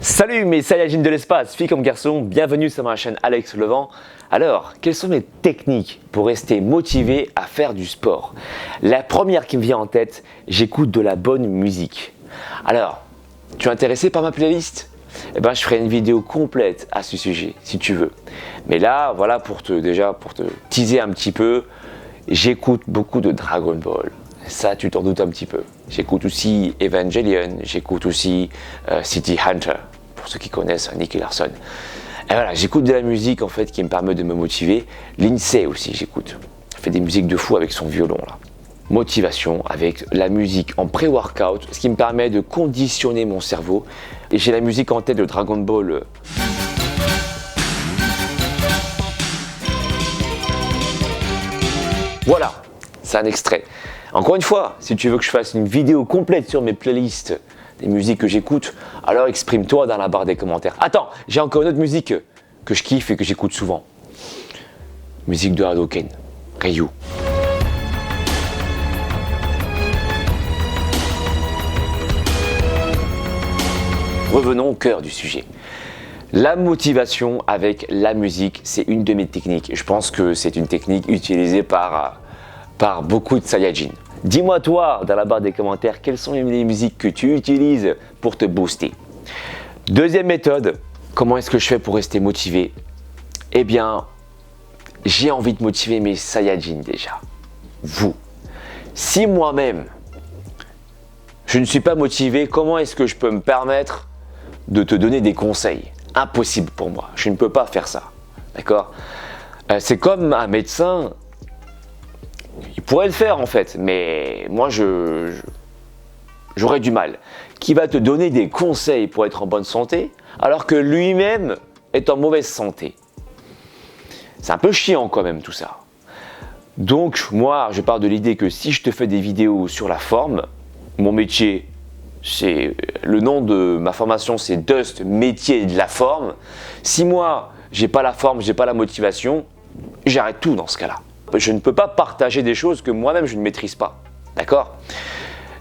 Salut mes Saiyajins de l'espace, filles comme garçons, bienvenue sur ma chaîne Alex Levent. Alors, quelles sont mes techniques pour rester motivé à faire du sport? La première qui me vient en tête, j'écoute de la bonne musique. Alors, tu es intéressé par ma playlist? Eh ben, je ferai une vidéo complète à ce sujet, si tu veux. Mais là, voilà, pour te teaser un petit peu, j'écoute beaucoup de Dragon Ball. Ça, tu t'en doutes un petit peu. J'écoute aussi Evangelion, j'écoute aussi City Hunter, pour ceux qui connaissent Nicky Larson. Et voilà, j'écoute de la musique en fait qui me permet de me motiver. Lindsay aussi, j'écoute. Elle fait des musiques de fou avec son violon là. Motivation avec la musique en pré-workout, ce qui me permet de conditionner mon cerveau. Et j'ai la musique en tête de Dragon Ball. Voilà, c'est un extrait. Encore une fois, si tu veux que je fasse une vidéo complète sur mes playlists des musiques que j'écoute, alors exprime-toi dans la barre des commentaires. Attends, j'ai encore une autre musique que je kiffe et que j'écoute souvent. Musique de Hadouken, Ryu. Revenons au cœur du sujet. La motivation avec la musique, c'est une de mes techniques. Je pense que c'est une technique utilisée par beaucoup de Saiyajins. Dis-moi toi, dans la barre des commentaires, quelles sont les musiques que tu utilises pour te booster. Deuxième méthode, comment est-ce que je fais pour rester motivé? Eh bien, j'ai envie de motiver mes Saiyajins déjà. Vous. Si moi-même, je ne suis pas motivé, comment est-ce que je peux me permettre de te donner des conseils? Impossible pour moi, je ne peux pas faire ça. D'accord? C'est comme un médecin. Il pourrait le faire en fait, mais moi j'aurais du mal. Qui va te donner des conseils pour être en bonne santé alors que lui-même est en mauvaise santé? C'est un peu chiant quand même tout ça. Donc moi je pars de l'idée que si je te fais des vidéos sur la forme, mon métier, c'est le nom de ma formation, c'est Dust, métier de la forme. Si moi j'ai pas la forme, j'ai pas la motivation, j'arrête tout dans ce cas-là. Je ne peux pas partager des choses que moi-même je ne maîtrise pas, d'accord?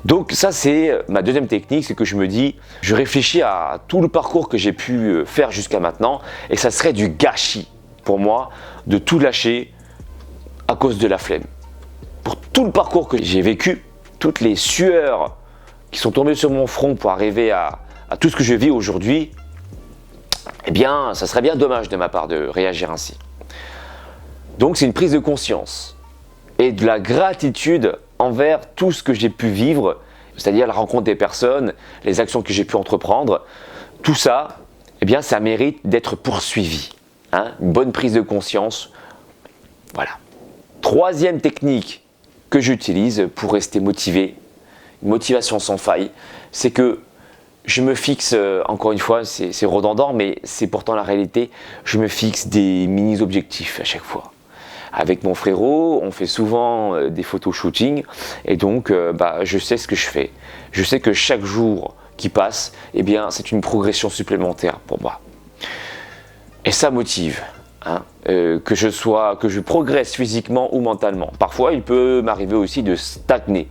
Donc ça c'est ma deuxième technique, c'est que je me dis, je réfléchis à tout le parcours que j'ai pu faire jusqu'à maintenant et ça serait du gâchis pour moi de tout lâcher à cause de la flemme. Pour tout le parcours que j'ai vécu, toutes les sueurs qui sont tombées sur mon front pour arriver à tout ce que je vis aujourd'hui, eh bien ça serait bien dommage de ma part de réagir ainsi. Donc c'est une prise de conscience et de la gratitude envers tout ce que j'ai pu vivre, c'est-à-dire la rencontre des personnes, les actions que j'ai pu entreprendre. Tout ça, eh bien, ça mérite d'être poursuivi. Hein, une bonne prise de conscience. Voilà. Troisième technique que j'utilise pour rester motivé, une motivation sans faille, c'est que je me fixe, encore une fois, c'est redondant, mais c'est pourtant la réalité, je me fixe des mini-objectifs à chaque fois. Avec mon frérot, on fait souvent des photo-shooting et donc je sais ce que je fais. Je sais que chaque jour qui passe, eh bien, c'est une progression supplémentaire pour moi. Et ça motive, hein, que je progresse physiquement ou mentalement. Parfois, il peut m'arriver aussi de stagner,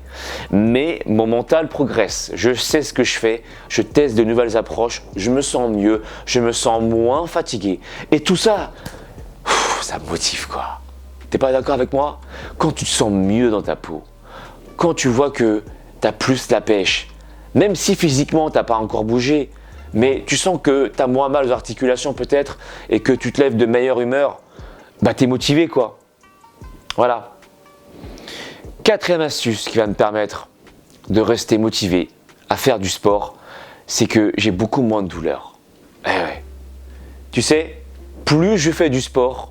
mais mon mental progresse. Je sais ce que je fais, je teste de nouvelles approches, je me sens mieux, je me sens moins fatigué. Et tout ça, ça me motive quoi. T'es pas d'accord avec moi? Quand tu te sens mieux dans ta peau, quand tu vois que tu as plus la pêche, même si physiquement tu n'as pas encore bougé, mais tu sens que tu as moins mal aux articulations peut-être et que tu te lèves de meilleure humeur, bah tu es motivé quoi. Voilà. Quatrième astuce qui va me permettre de rester motivé à faire du sport, c'est que j'ai beaucoup moins de douleurs. Eh ouais. Tu sais, plus je fais du sport,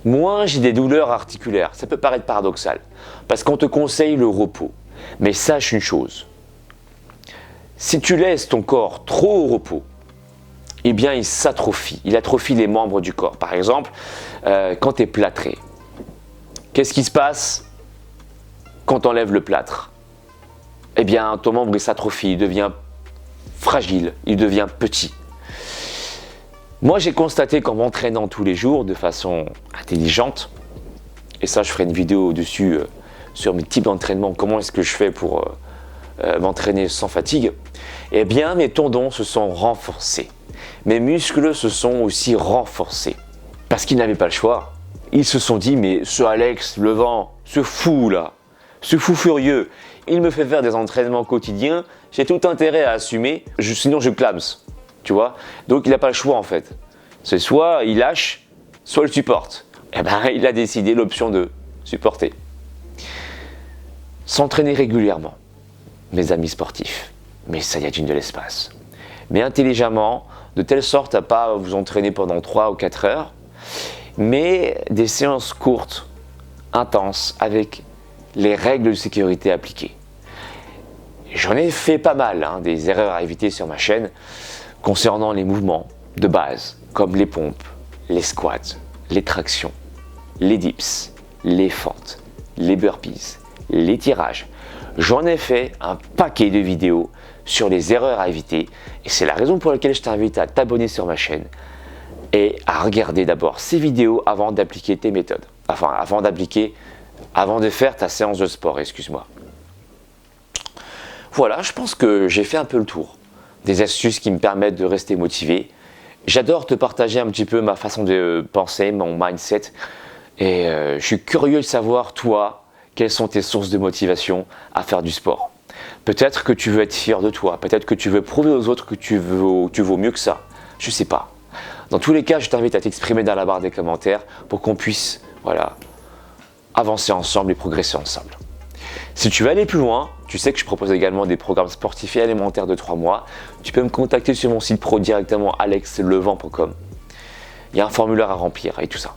moins j'ai des douleurs articulaires. Ça peut paraître paradoxal, parce qu'on te conseille le repos. Mais sache une chose, si tu laisses ton corps trop au repos, eh bien il s'atrophie, il atrophie les membres du corps. Par exemple, quand tu es plâtré, qu'est-ce qui se passe quand on enlève le plâtre? Eh bien ton membre il s'atrophie, il devient fragile, il devient petit. Moi, j'ai constaté qu'en m'entraînant tous les jours de façon intelligente, et ça, je ferai une vidéo dessus sur mes types d'entraînement, comment est-ce que je fais pour m'entraîner sans fatigue, eh bien, mes tendons se sont renforcés. mes muscles se sont aussi renforcés. Parce qu'ils n'avaient pas le choix. Ils se sont dit, mais ce Alex Levent, ce fou là, ce fou furieux, il me fait faire des entraînements quotidiens, j'ai tout intérêt à assumer, sinon je clams, tu vois. Donc il n'a pas le choix en fait. C'est soit il lâche, soit il supporte. Et ben il a décidé l'option de supporter. S'entraîner régulièrement, mes amis sportifs, mes Saiyajins de l'espace. Mais intelligemment, de telle sorte à ne pas vous entraîner pendant 3 ou 4 heures, mais des séances courtes, intenses, avec les règles de sécurité appliquées. J'en ai fait pas mal, des erreurs à éviter sur ma chaîne concernant les mouvements de base, comme les pompes, les squats, les tractions, les dips, les fentes, les burpees, les tirages. J'en ai fait un paquet de vidéos sur les erreurs à éviter et c'est la raison pour laquelle je t'invite à t'abonner sur ma chaîne et à regarder d'abord ces vidéos avant d'appliquer tes méthodes. Enfin, avant de faire ta séance de sport, excuse-moi. Voilà, je pense que j'ai fait un peu le tour des astuces qui me permettent de rester motivé. J'adore te partager un petit peu ma façon de penser, mon mindset. Et je suis curieux de savoir, toi, quelles sont tes sources de motivation à faire du sport. Peut-être que tu veux être fier de toi, peut-être que tu veux prouver aux autres que tu vaux mieux que ça. Je sais pas. Dans tous les cas, je t'invite à t'exprimer dans la barre des commentaires pour qu'on puisse, avancer ensemble et progresser ensemble. Si tu veux aller plus loin, tu sais que je propose également des programmes sportifs et alimentaires de 3 mois. Tu peux me contacter sur mon site pro directement alexlevent.com. Il y a un formulaire à remplir et tout ça.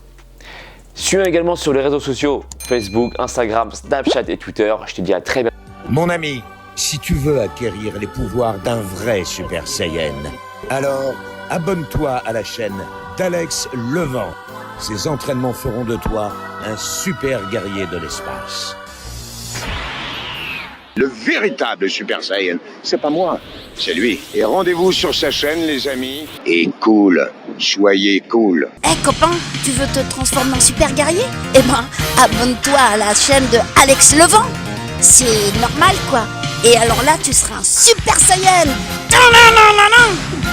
Suis-moi également sur les réseaux sociaux, Facebook, Instagram, Snapchat et Twitter. Je te dis à très bientôt. Mon ami, si tu veux acquérir les pouvoirs d'un vrai Super Saiyan, alors abonne-toi à la chaîne d'Alex Levent. Ces entraînements feront de toi un super guerrier de l'espace. Le véritable Super Saiyan, c'est pas moi, c'est lui. Et rendez-vous sur sa chaîne, les amis. Et cool, soyez cool. Copain, tu veux te transformer en super guerrier? Eh ben, abonne-toi à la chaîne de Alex Levent. C'est normal, quoi. Et alors là, tu seras un Super Saiyan. Non, non, non, non, non.